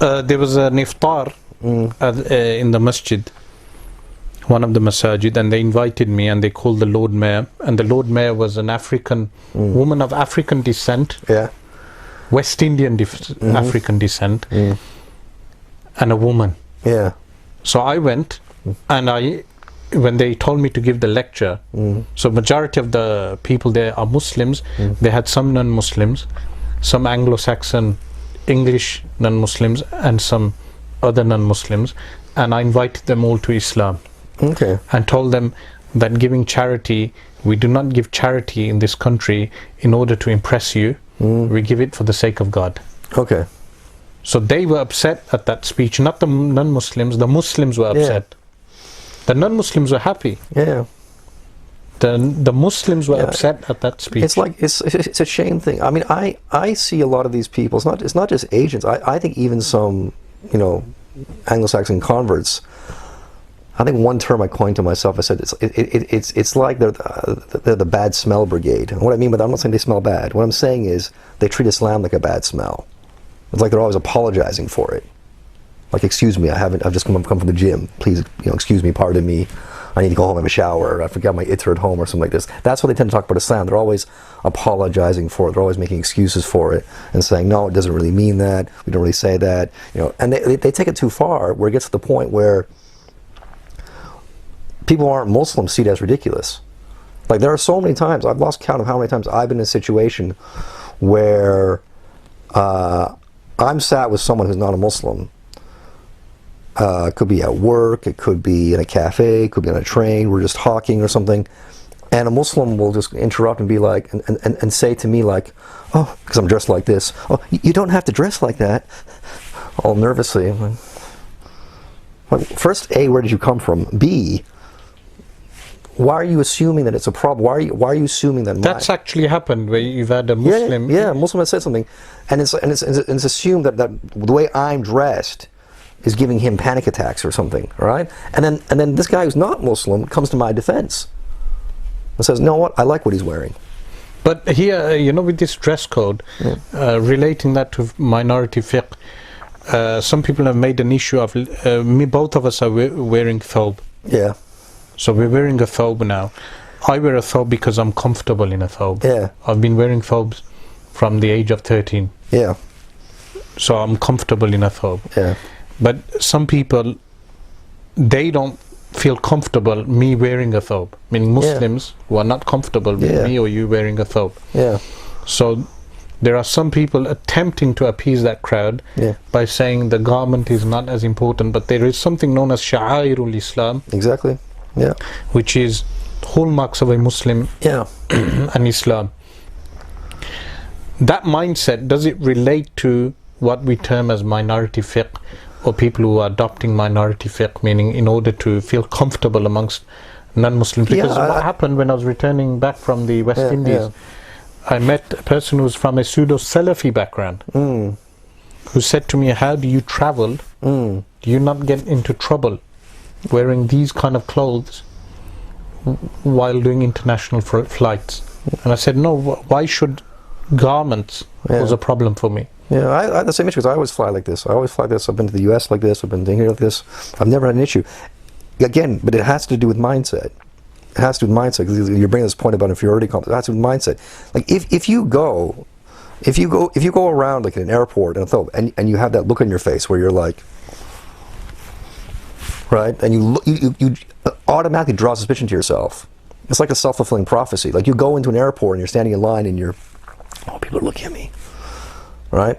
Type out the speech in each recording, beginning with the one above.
There was an iftar in the masjid, one of the masajid, and they invited me and they called the Lord Mayor, and the Lord Mayor was an African woman of African descent, West Indian African descent, and a woman. So I went, and when they told me to give the lecture, so majority of the people there are Muslims. They had some non-Muslims, some Anglo-Saxon English non-Muslims, and some other non-Muslims, and I invited them all to Islam. And told them that giving charity, we do not give charity in this country in order to impress you. We give it for the sake of God. So they were upset at that speech, not the non-Muslims. The Muslims were upset. The non-Muslims were happy. The Muslims were upset at that speech. It's like it's a shame thing. I mean, I see a lot of these people. It's not just Asians. I think even some, you know, Anglo-Saxon converts. I think one term I coined to myself, I said it's like they're the bad smell brigade. And what I mean by that, I'm not saying they smell bad. What I'm saying is they treat Islam like a bad smell. It's like they're always apologizing for it. Like, excuse me, I've just come from the gym. Please, you know, excuse me, pardon me. I need to go home and have a shower. I forgot my itter at home or something like this. That's what they tend to talk about Islam. They're always apologizing for it. They're always making excuses for it and saying, no, it doesn't really mean that. We don't really say that. You know, and they take it too far, where it gets to the point where people who aren't Muslims see it as ridiculous. Like, there are so many times, I've lost count of how many times I've been in a situation where I'm sat with someone who's not a Muslim. It could be at work, it could be in a cafe, it could be on a train, we're just talking or something, and a Muslim will just interrupt and be like, and say to me like, oh, because I'm dressed like this, oh, you don't have to dress like that, all nervously. I'm like, first, A, where did you come from? B, why are you assuming that it's a problem? Why are you assuming that? That's actually happened where you've had a Muslim. A Muslim has said something, and it's assumed that the way I'm dressed is giving him panic attacks or something, right? And then this guy who's not Muslim comes to my defense and says, "No, what? I like what he's wearing." But here, you know, with this dress code, relating that to minority fiqh, some people have made an issue of both of us are wearing thobe. So we're wearing a thobe now. I wear a thobe because I'm comfortable in a thobe. I've been wearing thobes from the age of 13. So I'm comfortable in a thobe. But some people, they don't feel comfortable me wearing a thobe. Meaning Muslims who are not comfortable with me or you wearing a thobe. So there are some people attempting to appease that crowd by saying the garment is not as important, but there is something known as Sha'airul Islam. Which is hallmarks of a Muslim and Islam. That mindset, does it relate to what we term as minority fiqh, or people who are adopting minority fiqh, meaning in order to feel comfortable amongst non-Muslims? Because what happened when I was returning back from the West Indies, I met a person who was from a pseudo-Salafi background, who said to me, how do you travel? Do you not get into trouble wearing these kind of clothes while doing international flights? And I said, no, why should garments cause a problem for me? I had the same issue, because I always fly like this. I've been to the US like this, I've been here like this. I've never had an issue. Again, but it has to do with mindset. It has to do with mindset, because you're bringing this point about inferiority complex. It has to do with mindset. Like, if you go around like in an airport and you have that look on your face where you're like, right, and you automatically draw suspicion to yourself. It's like a self-fulfilling prophecy. Like, you go into an airport and you're standing in line and you're, oh, people are looking at me, right?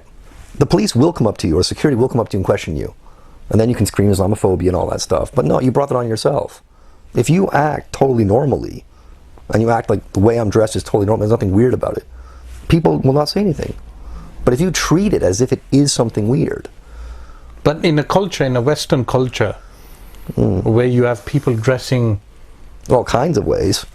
The police will come up to you, or security will come up to you and question you, and then you can scream Islamophobia and all that stuff. But no, you brought that on yourself. If you act totally normally, and you act like the way I'm dressed is totally normal, there's nothing weird about it, people will not say anything. But if you treat it as if it is something weird. But in a culture, in a Western culture, where you have people dressing all kinds of ways.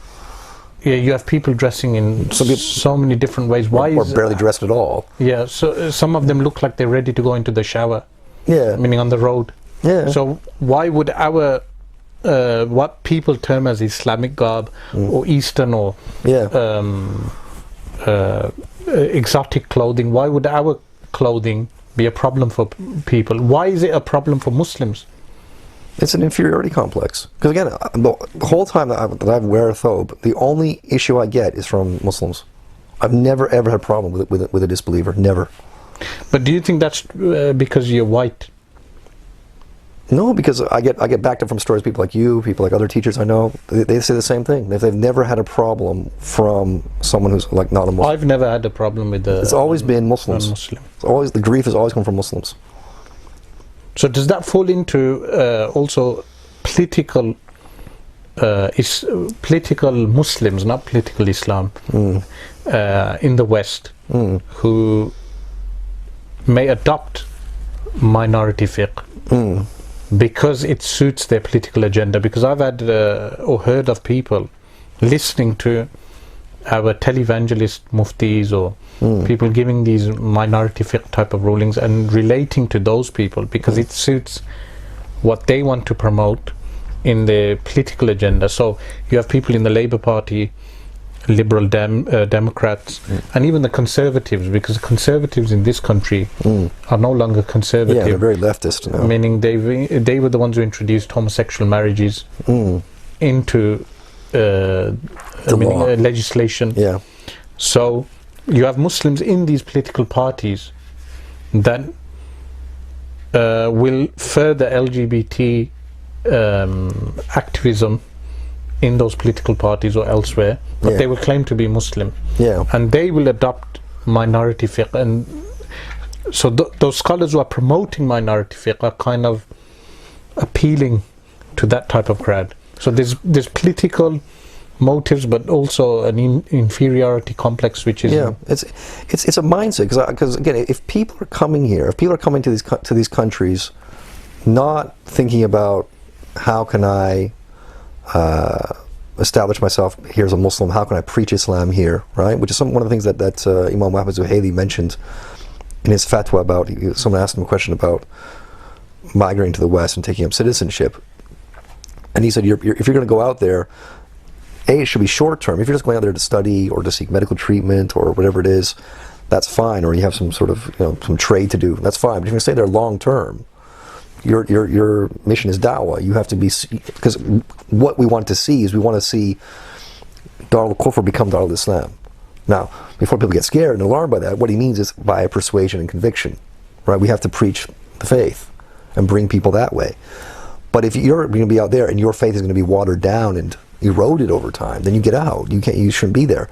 You have people dressing in so many different ways. Why or barely dressed at all. So some of them look like they're ready to go into the shower. Meaning on the road. So why would our what people term as Islamic garb or Eastern or exotic clothing, why would our clothing be a problem for people. Why is it a problem for Muslims? It's an inferiority complex. Because again, the whole time that I've wear a thobe, the only issue I get is from Muslims. I've never ever had a problem with a disbeliever. Never. But do you think that's because you're white? No, because I get backed up from stories, people like you, people like other teachers I know, they say the same thing. They've never had a problem from someone who's like not a Muslim. I've never had a problem with it's always been Muslims. Non-Muslim. It's always, the grief has always come from Muslims. So does that fall into also political political Muslims, not political Islam, in the West, who may adopt minority fiqh because it suits their political agenda? Because I've had or heard of people listening to our televangelist muftis or people giving these minority fiqh type of rulings and relating to those people because it suits what they want to promote in their political agenda. So you have people in the Labour Party, Liberal Democrats, and even the Conservatives, because the Conservatives in this country are no longer conservative. Yeah, they're very leftist now. Meaning they were the ones who introduced homosexual marriages into legislation. Yeah. So you have Muslims in these political parties that will further LGBT activism in those political parties or elsewhere, but they will claim to be Muslim, and they will adopt minority fiqh. And so those scholars who are promoting minority fiqh are kind of appealing to that type of crowd. So there's political motives, but also an inferiority complex, which is it's a mindset. Because again, if people are coming here, if people are coming to these countries, not thinking about how can I establish myself here as a Muslim, how can I preach Islam here, right? Which is one of the things that Imam Muhammad Zuhaili mentioned in his fatwa about. Someone asked him a question about migrating to the West and taking up citizenship, and he said, if you're going to go out there, it should be short term. If you're just going out there to study or to seek medical treatment or whatever it is, that's fine. Or you have some sort of some trade to do, that's fine. But if you're going to stay there long term, your mission is da'wah. You have to be, because what we want to see is we want to see Darul Kufr become Darul Islam. Now, before people get scared and alarmed by that, what he means is by persuasion and conviction, right? We have to preach the faith and bring people that way. But if you're going to be out there and your faith is going to be watered down and eroded over time, then you get out. You shouldn't be there.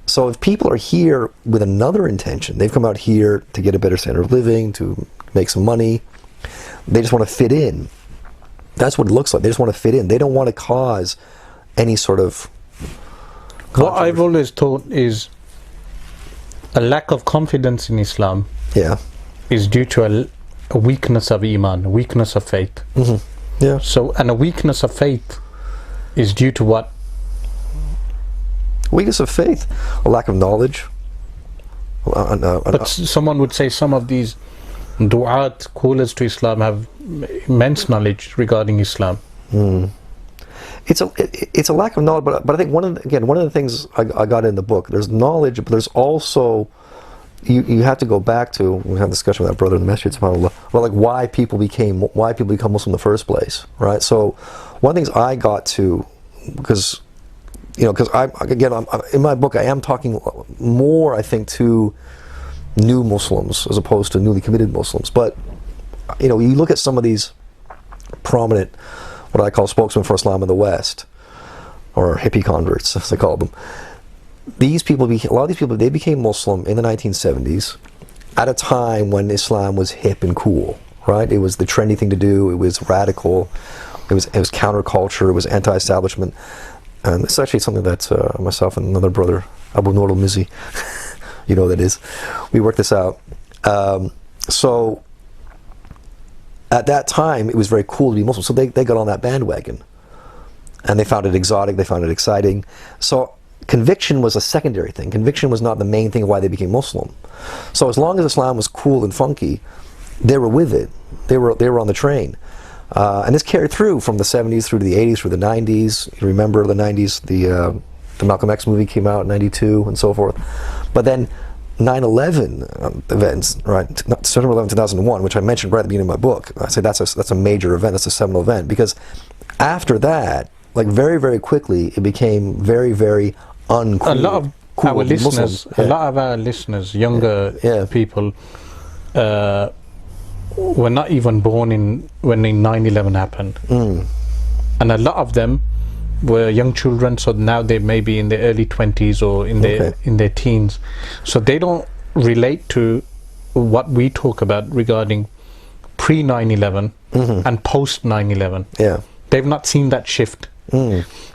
So if people are here with another intention, they've come out here to get a better standard of living, to make some money, they just want to fit in. That's what it looks like. They just want to fit in. They don't want to cause any sort of controversy. What I've always thought is a lack of confidence in Islam is due to a weakness of iman, a weakness of faith. So, and a weakness of faith is due to what? Weakness of faith, a lack of knowledge. But someone would say some of these du'at, callers to Islam, have immense knowledge regarding Islam. It's a lack of knowledge, but I think one of the things I got in the book, there's knowledge, but there's also you have to go back to, we had a discussion with that brother in the masjid, subhanAllah, about like why people become Muslim in the first place, right? So one of the things I got to, because I'm in my book I am talking more, I think, to new Muslims as opposed to newly committed Muslims. But you look at some of these prominent, what I call spokesmen for Islam in the West, or hippie converts as they call them. A lot of these people, they became Muslim in the 1970s at a time when Islam was hip and cool, right? It was the trendy thing to do. It was radical. It was counterculture. It was anti-establishment. And it's actually something that myself and another brother, Abu Nur al-Mizi, you know who that is, we worked this out. So at that time, it was very cool to be Muslim. So they got on that bandwagon. And they found it exotic. They found it exciting. So conviction was a secondary thing. Conviction was not the main thing of why they became Muslim. So as long as Islam was cool and funky, they were with it. They were on the train. And this carried through from the 70s through to the 80s, through the 90s. You remember the 90s, the Malcolm X movie came out in 92 and so forth. But then 9/11 events, right? September 11, 2001, which I mentioned right at the beginning of my book. I say that's a major event. That's a seminal event, because after that, like very, very quickly, it became very, very uncool. A lot of our listeners, a lot of our listeners, younger people, were not even born when 9/11 happened, and a lot of them were young children. So now they may be in their early 20s or in their teens. So they don't relate to what we talk about regarding pre 9/11 and post 9/11. Yeah, they've not seen that shift.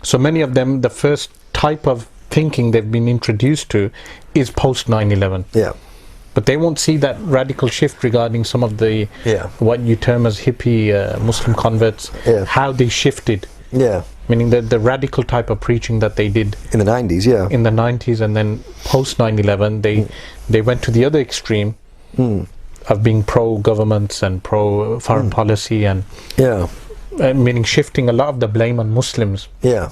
So many of them, the first type of thinking they've been introduced to is post 9/11. Yeah. But they won't see that radical shift regarding some of the what you term as hippie Muslim converts, how they shifted. Yeah. Meaning the radical type of preaching that they did in the 90s, in the 90s, and then post 9/11 they went to the other extreme of being pro governments and pro foreign policy, and meaning shifting a lot of the blame on Muslims. Yeah.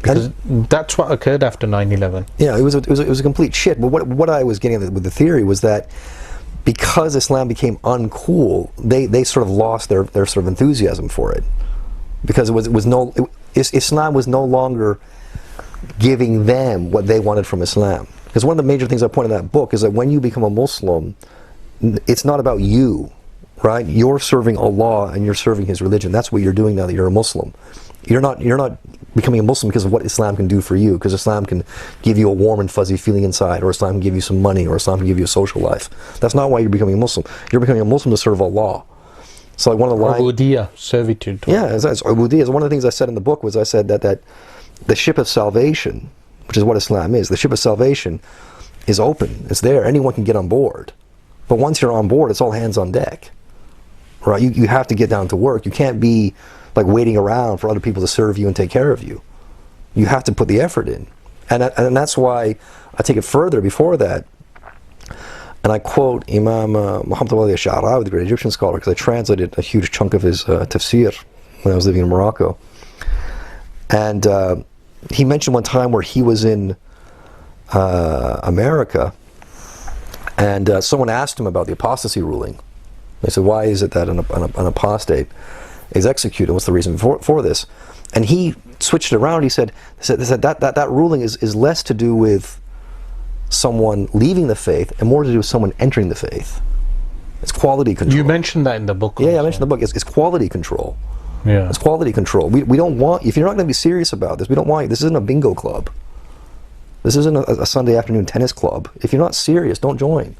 Because that's what occurred after 9/11. Yeah, it was a complete shit. But what I was getting at with the theory was that because Islam became uncool, they sort of lost their sort of enthusiasm for it, because Islam was no longer giving them what they wanted from Islam. Because one of the major things I point in that book is that when you become a Muslim, it's not about you, right? You're serving Allah and you're serving His religion. That's what you're doing now that you're a Muslim. You're not becoming a Muslim because of what Islam can do for you, because Islam can give you a warm and fuzzy feeling inside, or Islam can give you some money, or Islam can give you a social life. That's not why you're becoming a Muslim. You're becoming a Muslim to serve Allah. So like one of the lines, Ubudiyya, servitude. Yeah, it's Ubudiyya. One of the things I said in the book was I said that the ship of salvation, which is what Islam is, the ship of salvation is open. It's there. Anyone can get on board. But once you're on board, it's all hands on deck. Right? You have to get down to work. You can't be like waiting around for other people to serve you and take care of you. You have to put the effort in. And that's why I take it further before that. And I quote Imam Muhammad al-Ash'ari, the great Egyptian scholar, because I translated a huge chunk of his tafsir when I was living in Morocco. And he mentioned one time where he was in America, and someone asked him about the apostasy ruling. They said, why is it that an apostate is executed? What's the reason for this? And he switched it around. He said that ruling is less to do with someone leaving the faith and more to do with someone entering the faith. It's quality control. You mentioned that in the book. Yeah, I mentioned in the book. It's quality control. Yeah. It's quality control. We don't want, if you're not going to be serious about this, we don't want you. This isn't a bingo club. This isn't a Sunday afternoon tennis club. If you're not serious, don't join.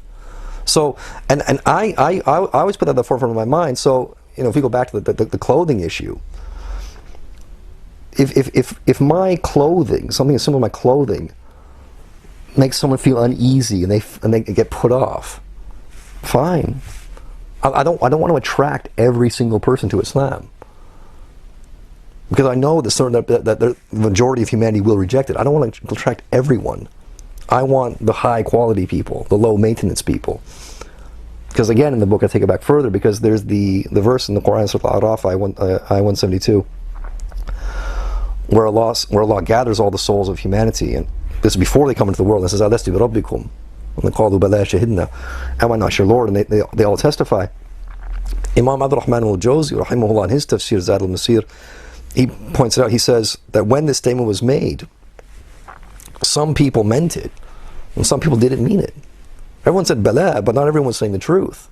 So, and I always put that at the forefront of my mind. So, you know, if we go back to the clothing issue, if my clothing, something as simple as my clothing, makes someone feel uneasy and they get put off, fine. I don't want to attract every single person to Islam, because I know that the majority of humanity will reject it. I don't want to attract everyone. I want the high quality people, the low maintenance people. Because again, in the book I take it back further, because there's the verse in the Quran, Surah Al-Araf, Ayah 172, where Allah gathers all the souls of humanity, and this is before they come into the world, and says, Alastu bi Rabbikum, and they call BAYYAH shahidna, am I not your Lord? And they all testify. Imam Abdurrahman al-Jawzi, rahimahullah, in his tafsir, ZAID al-Masir, he points it out, he says that when this statement was made, some people meant it, and some people didn't mean it. Everyone said Bala, but not everyone was saying the truth.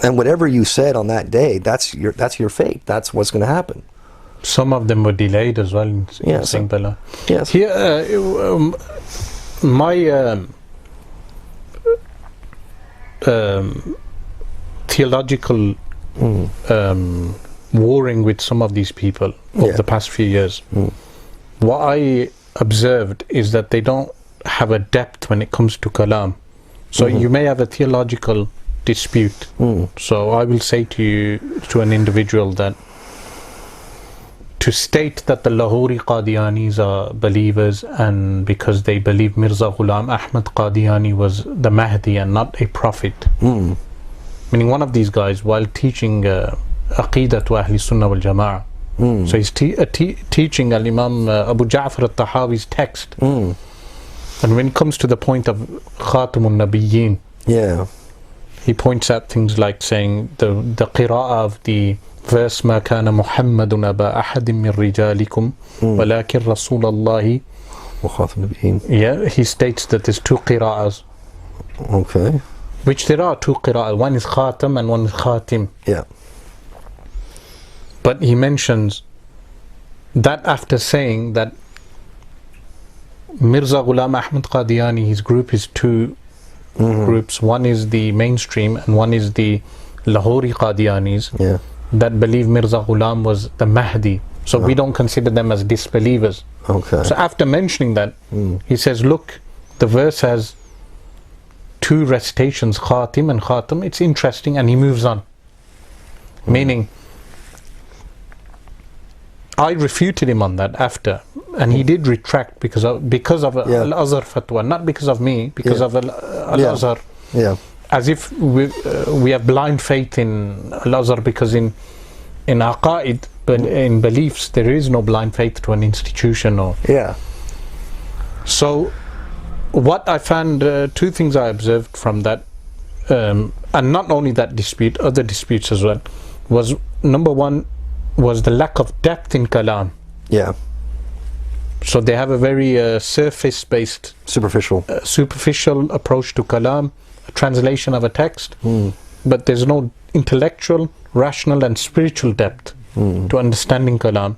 And whatever you said on that day, that's your fate. That's what's going to happen. Some of them were delayed as well in saying Bala. Yes. Here, my theological warring with some of these people over the past few years, what I observed is that they don't have a depth when it comes to kalam. So you may have a theological dispute. So I will say to an individual that to state that the Lahori Qadianis are believers, and because they believe Mirza Ghulam Ahmad Qadiani was the Mahdi and not a prophet, meaning one of these guys, while teaching Aqidah to Ahli Sunnah wal Jama'ah, so he's teaching Al-Imam Abu Ja'far al-Tahawi's text, And when it comes to the point of Khatamun Nabiyyin, Yeah. he points out things like saying the qira'ah of the verse ما كان محمد أبا أحد من رجالكم ولكن رسول الله. وخاتم النبيين. Yeah, he states that there's two qira'ahs. Okay. Which there are two qira'ahs. One is khatam and one is khatim. Yeah. But he mentions that after saying that Mirza Ghulam Ahmad Qadiani, his group is two groups. One is the mainstream and one is the Lahori Qadianis. Yeah. That believe Mirza Ghulam was the Mahdi. So we don't consider them as disbelievers. Okay. So after mentioning that, he says, look, the verse has two recitations, Khatim and Khatam. It's interesting, and he moves on. Meaning, I refuted him on that after, and he did retract because of Al-Azhar fatwa, not because of me, because of Al-Azhar. Yeah. As if we have blind faith in Al-Azhar, because in aqaid, in beliefs, there is no blind faith to an institution. Or Yeah. so what I found, two things I observed from that, and not only that dispute, other disputes as well, was number one was the lack of depth in kalam. Yeah. So they have a very surface-based, Superficial. approach to kalam, a translation of a text, but there's no intellectual, rational and spiritual depth to understanding kalam,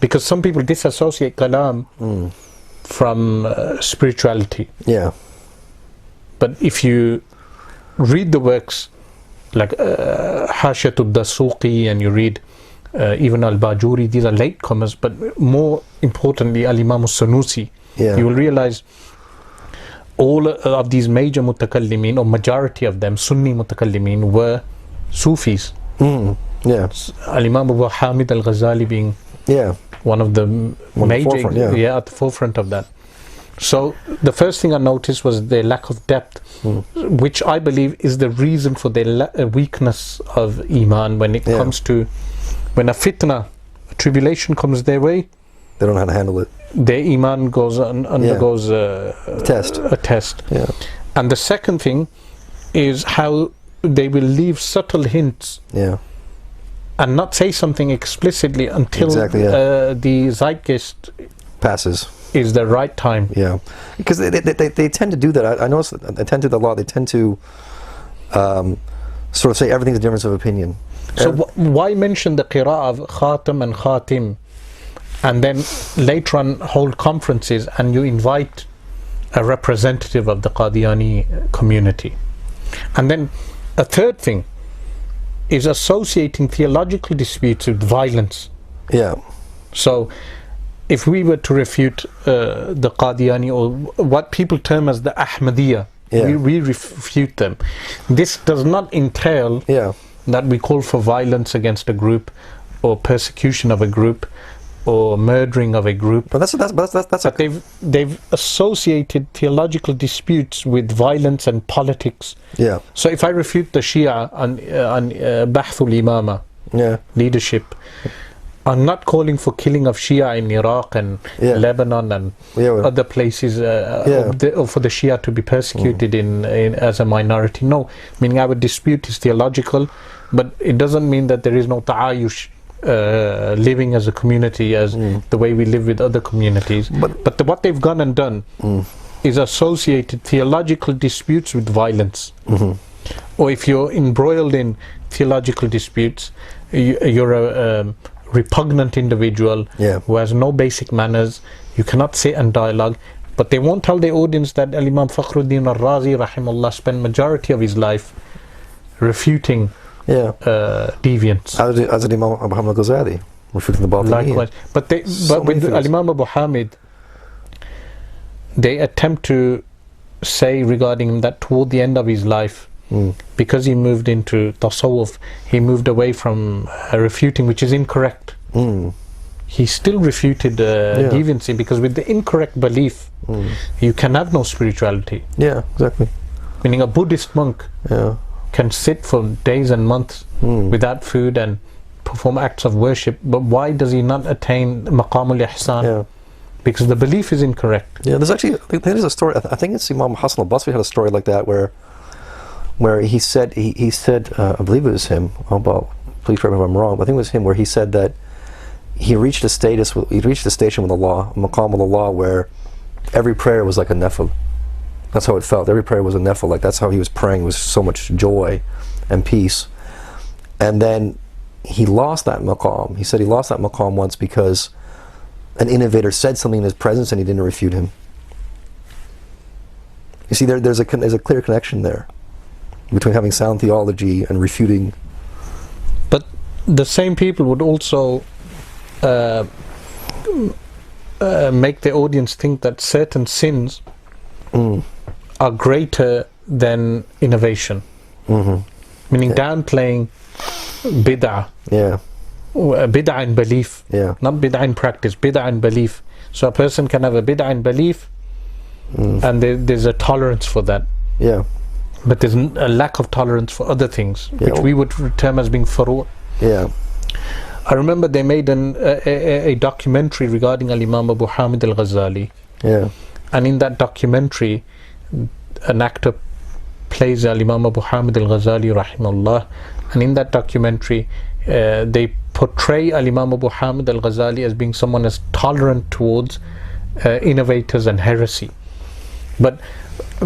because some people disassociate kalam from spirituality. Yeah. But if you read the works like Hashiyatud Dasuqi, and you read even Al-Bajuri, these are latecomers, but more importantly Al-Imam Al-Sanusi, you will realize all of these major mutakallimin, or majority of them, Sunni mutakallimin, were Sufis. Yeah. Al-Imam Abu Hamid Al-Ghazali being one of the major, at the forefront of that. So the first thing I noticed was their lack of depth, which I believe is the reason for their weakness of Iman when it comes to, when a fitna, a tribulation comes their way, they don't know how to handle it. Their Iman undergoes a test. Yeah. And the second thing is how they will leave subtle hints and not say something explicitly until the zeitgeist passes. Is the right time. Yeah, because they tend to do that. I notice they tend to do a lot. They tend to sort of say everything's a difference of opinion. So why mention the qira'ah of Khatam and Khatim, and then later on hold conferences and you invite a representative of the Qadiani community? And then a third thing is associating theological disputes with violence. Yeah. So if we were to refute the Qadiani, or what people term as the Ahmadiyya, we refute them. This does not entail that we call for violence against a group, or persecution of a group, or murdering of a group. But but they've associated theological disputes with violence and politics. Yeah. So if I refute the Shia on Bahthul Imama, leadership, I'm not calling for killing of Shia in Iraq and Lebanon and other places for the Shia to be persecuted in as a minority. No, meaning our dispute is theological, but it doesn't mean that there is no ta'ayush, living as a community as the way we live with other communities. But what they've gone and done is associated theological disputes with violence. Or if you're embroiled in theological disputes, you're a repugnant individual who has no basic manners, you cannot sit and dialogue. But they won't tell the audience that Imam Fakhruddin al-Razi rahimahullah spent majority of his life refuting deviants. As Imam Abu Hamid al-Ghazali refuting the Batiniyya. Likewise. But with Imam Abu Hamid, they attempt to say regarding him that toward the end of his life, because he moved into tasawwuf, he moved away from refuting, which is incorrect. He still refuted deviancy, because with the incorrect belief you can have no spirituality. Yeah, exactly. Meaning a Buddhist monk can sit for days and months without food and perform acts of worship, but why does he not attain maqam al-ihsan? because the belief is incorrect. Yeah, there's actually, I think there's a story, I think it's Imam Hassan al-Basri had a story like that where he said, he said, I believe it was him, please correct me if I'm wrong, but I think it was him, where he said that he reached a station with Allah, a maqam with Allah, where every prayer was like a nafil. That's how it felt. Every prayer was a nafil. Like that's how he was praying, with so much joy and peace. And then he lost that maqam. He said he lost that maqam once because an innovator said something in his presence and he didn't refute him. You see, there's a clear connection there between having sound theology and refuting. But the same people would also make the audience think that certain sins are greater than innovation. Meaning downplaying bid'ah. Yeah. Bid'ah in belief. Yeah. Not bid'ah in practice, bid'ah in belief. So a person can have a bid'ah in belief and there's a tolerance for that. Yeah. But there's a lack of tolerance for other things, Yeah. which we would term as being furu'. Yeah. I remember they made a documentary regarding Al-Imam Abu Hamid Al-Ghazali. Yeah. And in that documentary, an actor plays Al-Imam Abu Hamid Al-Ghazali rahimahullah, and in that documentary they portray Al-Imam Abu Hamid Al-Ghazali as being someone as tolerant towards innovators and heresy. But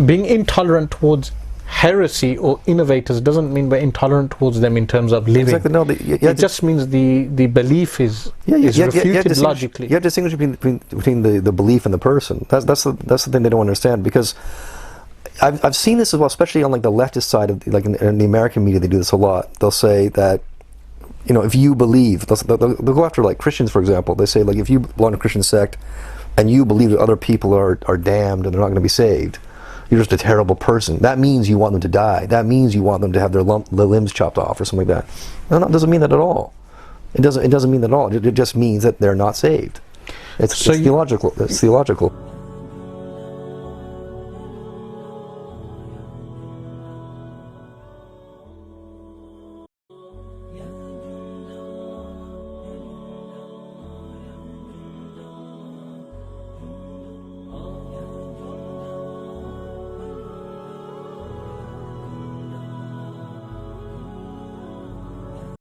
being intolerant towards heresy or innovators doesn't mean we're intolerant towards them in terms of living. Exactly. No, it just means the belief is refuted logically. You have to distinguish between the belief and the person. That's the thing they don't understand, because I've seen this as well, especially on like the leftist side of like in the American media. They do this a lot. They'll say that, you know, if you believe, they'll go after like Christians, for example. They say like, if you belong to a Christian sect and you believe that other people are damned and they're not going to be saved, you're just a terrible person. That means you want them to die. That means you want them to have their limbs chopped off or something like that. No, it doesn't mean that at all. It doesn't mean that at all. It just means that they're not saved. It's theological. It's theological.